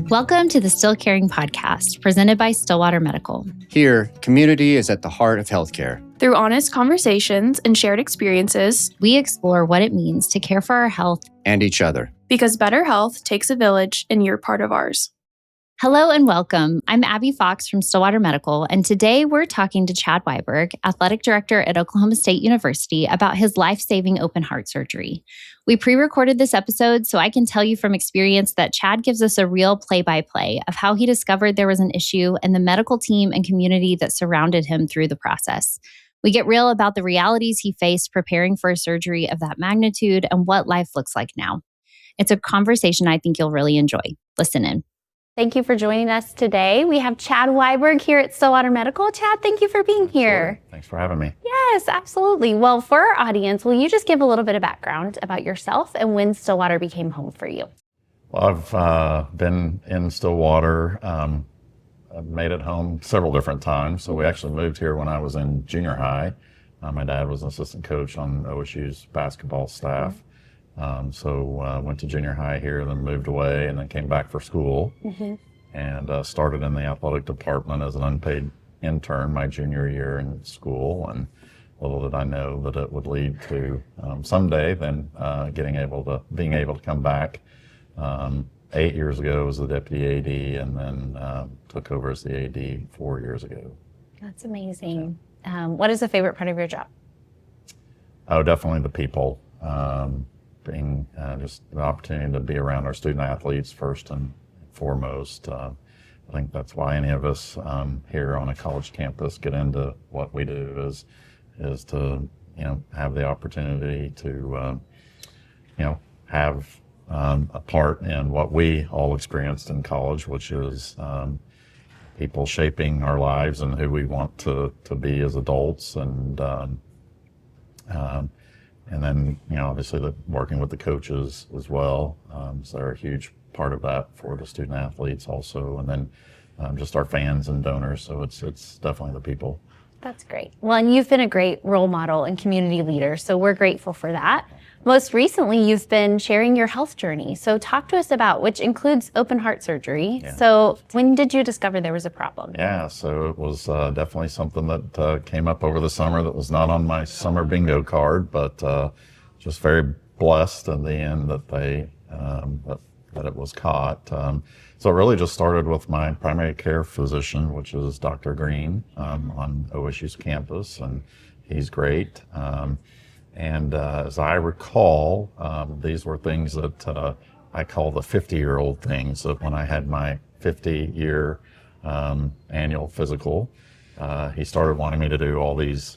Welcome to the Still Caring podcast, presented by Stillwater Medical. Here, community is at the heart of healthcare. Through honest conversations and shared experiences, we explore what it means to care for our health and each other. Because better health takes a village, and you're part of ours. Hello and welcome. I'm Abby Fox from Stillwater Medical, and today we're talking to Chad Weiberg, Athletic Director at Oklahoma State University, about his life-saving open heart surgery. We pre-recorded this episode, so I can tell you from experience that Chad gives us a real play-by-play of how he discovered there was an issue and the medical team and community that surrounded him through the process. We get real about the realities he faced preparing for a surgery of that magnitude and what life looks like now. It's a conversation I think you'll really enjoy. Listen in. Thank you for joining us today. We have Chad Weiberg here at Stillwater Medical. Chad, thank you for being here. Sure. Thanks for having me. Yes, absolutely. Well, for our audience, will you just give a little bit of background about yourself and when Stillwater became home for you? Well, I've been in Stillwater. I've made it home several different times. So we actually moved here when I was in junior high. My dad was an assistant coach on OSU's basketball staff. So went to junior high here, then moved away, and then came back for school, and started in the athletic department as an unpaid intern my junior year in school. And little did I know that it would lead to someday then being able to come back. 8 years ago as the deputy AD, and then took over as the AD 4 years ago. That's amazing. What is the favorite part of your job? Oh, definitely the people. Being just the opportunity to be around our student athletes first and foremost. I think that's why any of us here on a college campus get into what we do is to have the opportunity to have a part in what we all experienced in college, which is people shaping our lives and who we want to be as adults, and then, obviously working with the coaches as well. So they're a huge part of that for the student athletes also. And then just our fans and donors. So it's definitely the people. That's great. Well, and you've been a great role model and community leader. So we're grateful for that. Most recently, you've been sharing your health journey. So talk to us about, which includes open heart surgery. Yeah. So when did you discover there was a problem? Yeah, so it was definitely something that came up over the summer that was not on my summer bingo card, but just very blessed in the end that that it was caught. So it really just started with my primary care physician, which is Dr. Green on OSU's campus, and he's great. And as I recall, these were things that I call the 50-year-old things. So when I had my 50-year annual physical, he started wanting me to do all these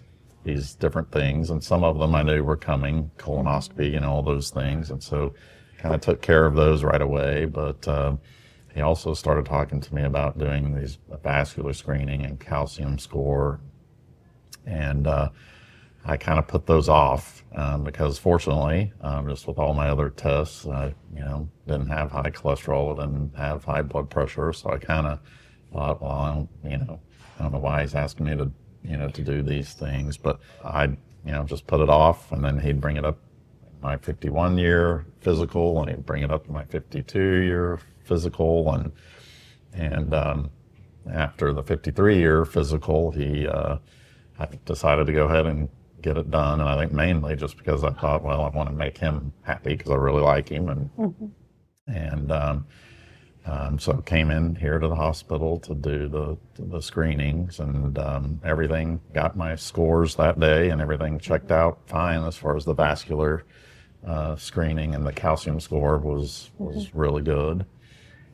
different things, and some of them I knew were coming, colonoscopy and all those things, and so kind of took care of those right away. But he also started talking to me about doing these vascular screening and calcium score, and I kind of put those off because fortunately, just with all my other tests, I didn't have high cholesterol, didn't have high blood pressure, so I kind of thought, well, I don't know why he's asking me to do these things, but I just put it off, and then he'd bring it up my 51-year physical, and he'd bring it up to my 52-year physical, and after the 53-year physical, I decided to go ahead and get it done. And I think mainly just because I thought, well, I want to make him happy because I really like him, and so came in here to the hospital to do the screenings, and everything, got my scores that day, and everything checked out fine as far as the vascular screening, and the calcium score was really good.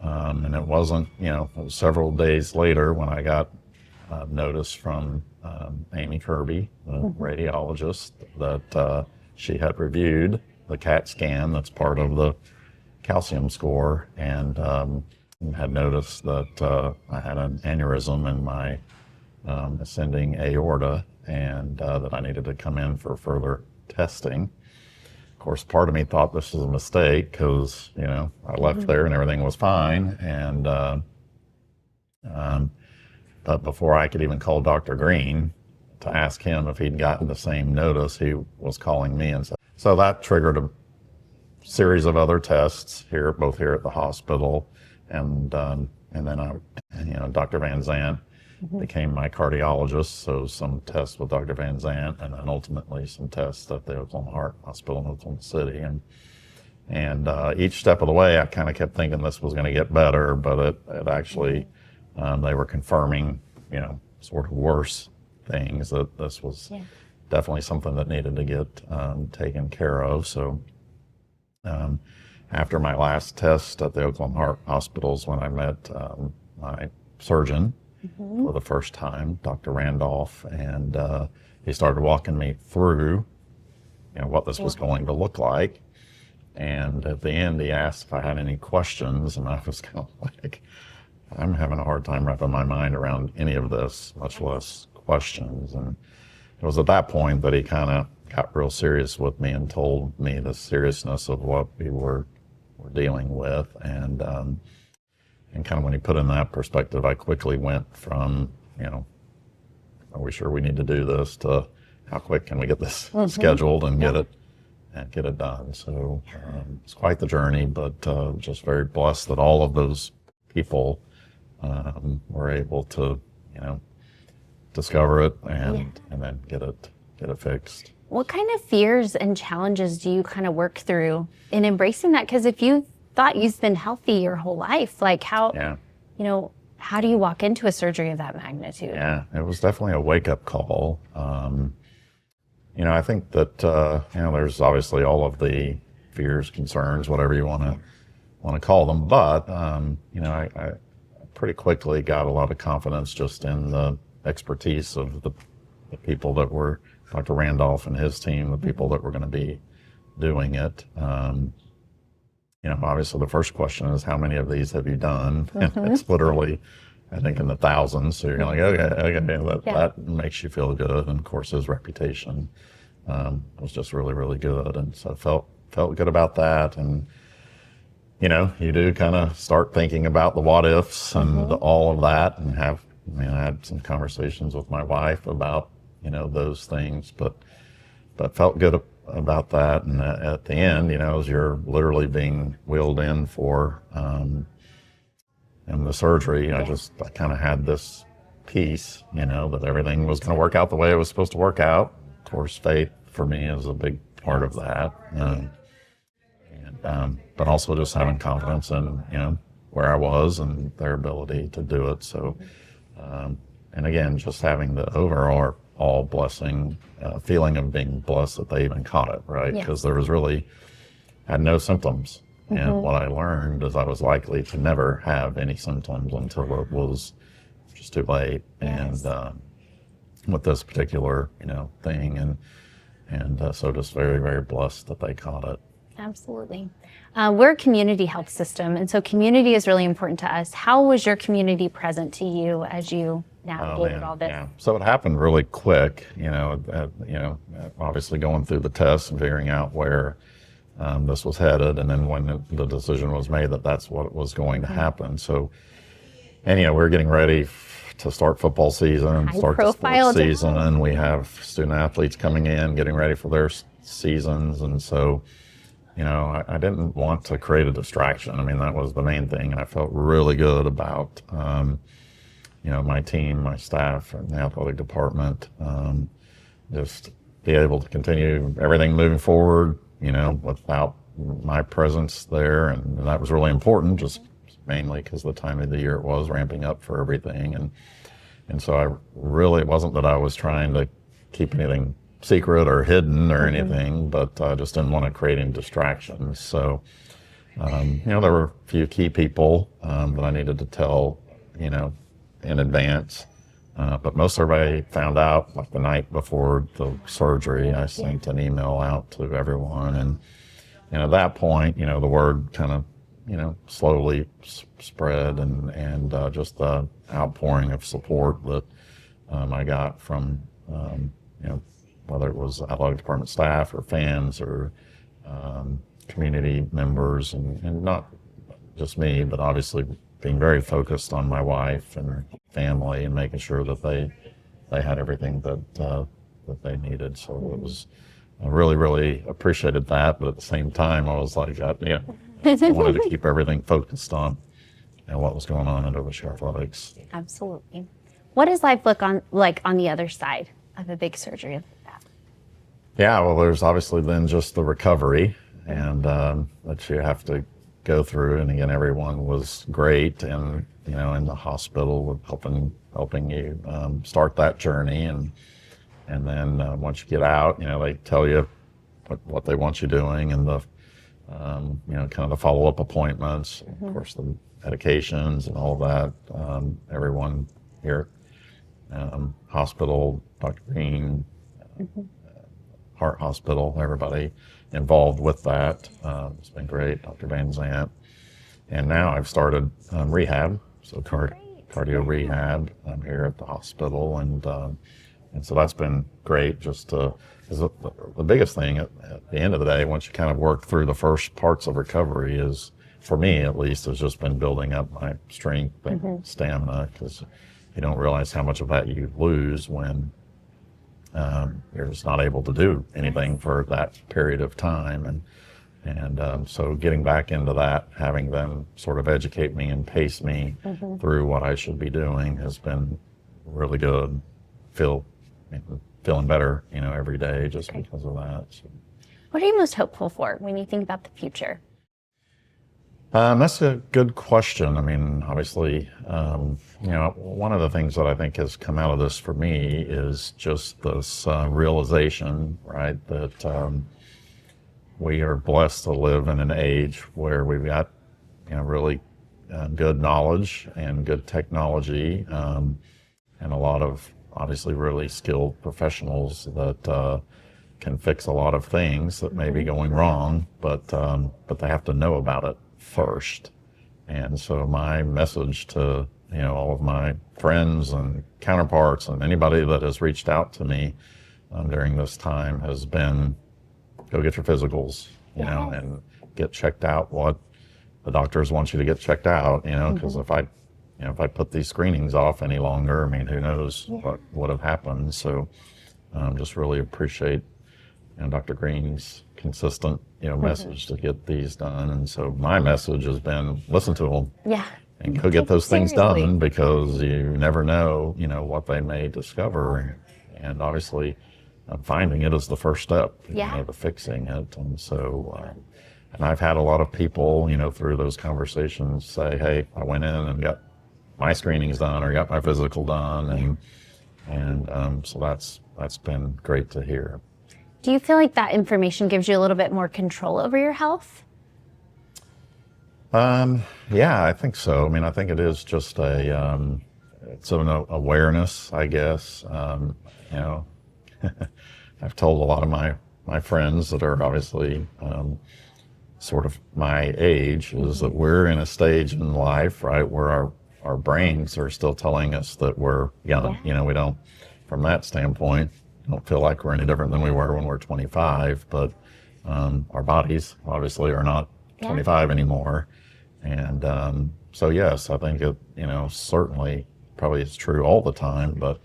And it wasn't, it was several days later when I got notice from Amy Kirby, the radiologist, that she had reviewed the CAT scan that's part of the calcium score, and had noticed that I had an aneurysm in my ascending aorta, and that I needed to come in for further testing. Of course, part of me thought this was a mistake because, I left there and everything was fine, and but before I could even call Dr. Green to ask him if he'd gotten the same notice, he was calling me, and so that triggered a series of other tests both here at the hospital, and then Dr. Van Zant became my cardiologist. So some tests with Dr. Van Zant, and then ultimately some tests at the Oklahoma Heart Hospital in Oklahoma City. And each step of the way, I kind of kept thinking this was going to get better, but it actually, they were confirming, sort of worse things, that this was definitely something that needed to get taken care of. So after my last test at the Oklahoma Heart Hospitals, when I met my surgeon for the first time, Dr. Randolph, and he started walking me through, what this was going to look like. And at the end, he asked if I had any questions, and I was kind of like, I'm having a hard time wrapping my mind around any of this, much less questions. And it was at that point that he kind of got real serious with me and told me the seriousness of what we were dealing with. And kind of when he put in that perspective, I quickly went from, are we sure we need to do this, to how quick can we get this scheduled and get it done. So it's quite the journey, but just very blessed that all of those people were able to, discover it and then get it fixed. What kind of fears and challenges do you kind of work through in embracing that? Because if you thought you've been healthy your whole life, like how do you walk into a surgery of that magnitude? Yeah, it was definitely a wake-up call. I think that there's obviously all of the fears, concerns, whatever you want to call them, but I pretty quickly got a lot of confidence just in the expertise of the people that were Dr. Randolph and his team, the people that were going to be doing it. Obviously the first question is, how many of these have you done? And it's literally, I think, in the thousands. So you're like, okay, that makes you feel good. And of course, his reputation was just really, really good. And so felt good about that. And, you do kind of start thinking about the what ifs and all of that, and I had some conversations with my wife about, those things, but felt good about that. And at the end, as you're literally being wheeled in for the surgery, I kind of had this peace, that everything was going to work out the way it was supposed to work out. Of course, faith for me is a big part of that. But also just having confidence in, where I was and their ability to do it. So, and again, just having the overall blessing, feeling of being blessed that they even caught it, right? Because there was had no symptoms. And what I learned is I was likely to never have any symptoms until it was just too late. And with this particular, thing, and so just very, very blessed that they caught it. Absolutely. We're a community health system, and so community is really important to us. How was your community present to you as you navigated all this? Yeah. So it happened really quick, obviously going through the tests and figuring out where this was headed, and then when the decision was made that that's what was going to happen. So, and we were getting ready to start football season, start the sports season, and we have student athletes coming in, getting ready for their seasons, and so I didn't want to create a distraction. I mean, that was the main thing. And I felt really good about, my team, my staff, and the athletic department, just be able to continue everything moving forward, without my presence there. And that was really important, just mainly because the time of the year it was ramping up for everything. And so it wasn't that I was trying to keep anything secret or hidden or anything, but I just didn't want to create any distractions. So, there were a few key people that I needed to tell, in advance. But most everybody found out like the night before the surgery. I sent an email out to everyone. And at that point, the word kind of, slowly spread, and just the outpouring of support that I got from, whether it was athletic department staff or fans or community members, and not just me, but obviously being very focused on my wife and family and making sure that they had everything that they needed. So it was, I really, really appreciated that. But at the same time, I was like, I wanted to keep everything focused on what was going on at OSU Athletics. Absolutely. What does life look like on the other side of a big surgery like that? Yeah, well, there's obviously then just the recovery and that you have to go through. And again, everyone was great, and in the hospital with helping you start that journey, and then once you get out, they tell you what they want you doing, and the kind of the follow-up appointments, of course, the medications and all that. Everyone here, hospital, Dr. Green, Heart Hospital, everybody involved with that. It's been great, Dr. Van Zant. And now I've started rehab, so cardio rehab. I'm here at the hospital, and so that's been great. Just because the biggest thing at the end of the day, once you kind of work through the first parts of recovery, is, for me at least, has just been building up my strength and stamina, because you don't realize how much of that you lose when you're just not able to do anything for that period of time. And so getting back into that, having them sort of educate me and pace me through what I should be doing, has been really good. Feeling better, every day just because of that. So. What are you most hopeful for when you think about the future? That's a good question. I mean, obviously, one of the things that I think has come out of this for me is just this realization, right, that we are blessed to live in an age where we've got, really good knowledge and good technology, and a lot of obviously really skilled professionals that can fix a lot of things that may be going wrong, but they have to know about it first. And so my message to all of my friends and counterparts and anybody that has reached out to me during this time has been, go get your physicals, and get checked out what the doctors want you to get checked out, because if I put these screenings off any longer, I mean, who knows what would have happened. So just really appreciate Dr. Green's consistent message to get these done. And so my message has been, listen to them. Yeah. And go get those things done, because you never know, what they may discover. And obviously, finding it is the first step, to fixing it. And so, and I've had a lot of people, through those conversations say, hey, I went in and got my screenings done or got my physical done. And so that's been great to hear. Do you feel like that information gives you a little bit more control over your health? Yeah, I think so. I mean, I think it is just it's an awareness, I guess. I've told a lot of my friends that are obviously sort of my age, is that we're in a stage in life, right, where our brains are still telling us that we're young. We don't, from that standpoint, don't feel like we're any different than we were when we were 25, but our bodies obviously are not 25 anymore. And so yes, I think it, certainly probably is true all the time, but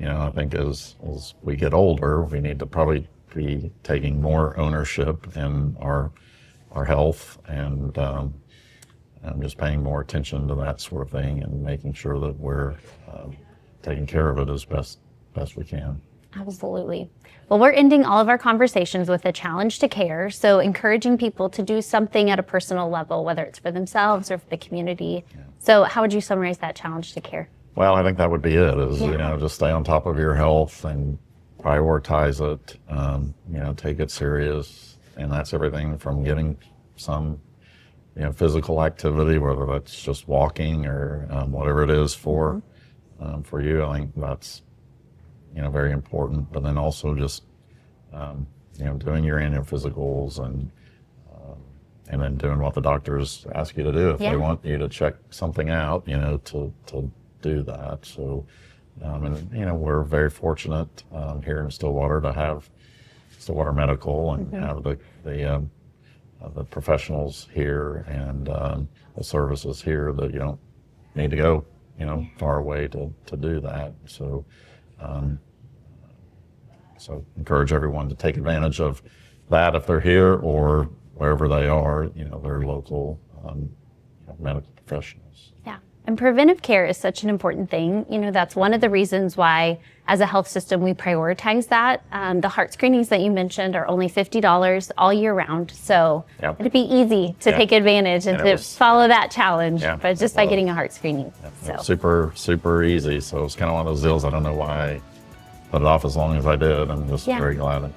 I think as we get older, we need to probably be taking more ownership in our health, and just paying more attention to that sort of thing, and making sure that we're taking care of it as best we can. Absolutely. Well, we're ending all of our conversations with a challenge to care. So encouraging people to do something at a personal level, whether it's for themselves or for the community. Yeah. So how would you summarize that challenge to care? Well, I think that would be it, is, just stay on top of your health and prioritize it, take it serious. And that's everything from getting some, physical activity, whether that's just walking or whatever it is for you. I think that's, very important. But then also just, doing your annual physicals, and then doing what the doctors ask you to do if they want you to check something out, to do that. So, and we're very fortunate here in Stillwater to have Stillwater Medical and have the professionals here, and the services here, that you don't need to go, far away to do that. So, so encourage everyone to take advantage of that if they're here, or wherever they are, their local medical professionals. Yeah. And preventive care is such an important thing. That's one of the reasons why, as a health system, we prioritize that. The heart screenings that you mentioned are only $50 all year round. So it'd be easy to take advantage and to follow that challenge, but just by getting a heart screening. Super, super easy. So it's kind of one of those deals. I don't know why I put it off as long as I did. I'm just very glad I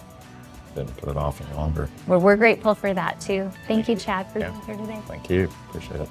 didn't put it off any longer. Well, we're grateful for that too. Thank you, Chad, for being here today. Thank you. Appreciate it.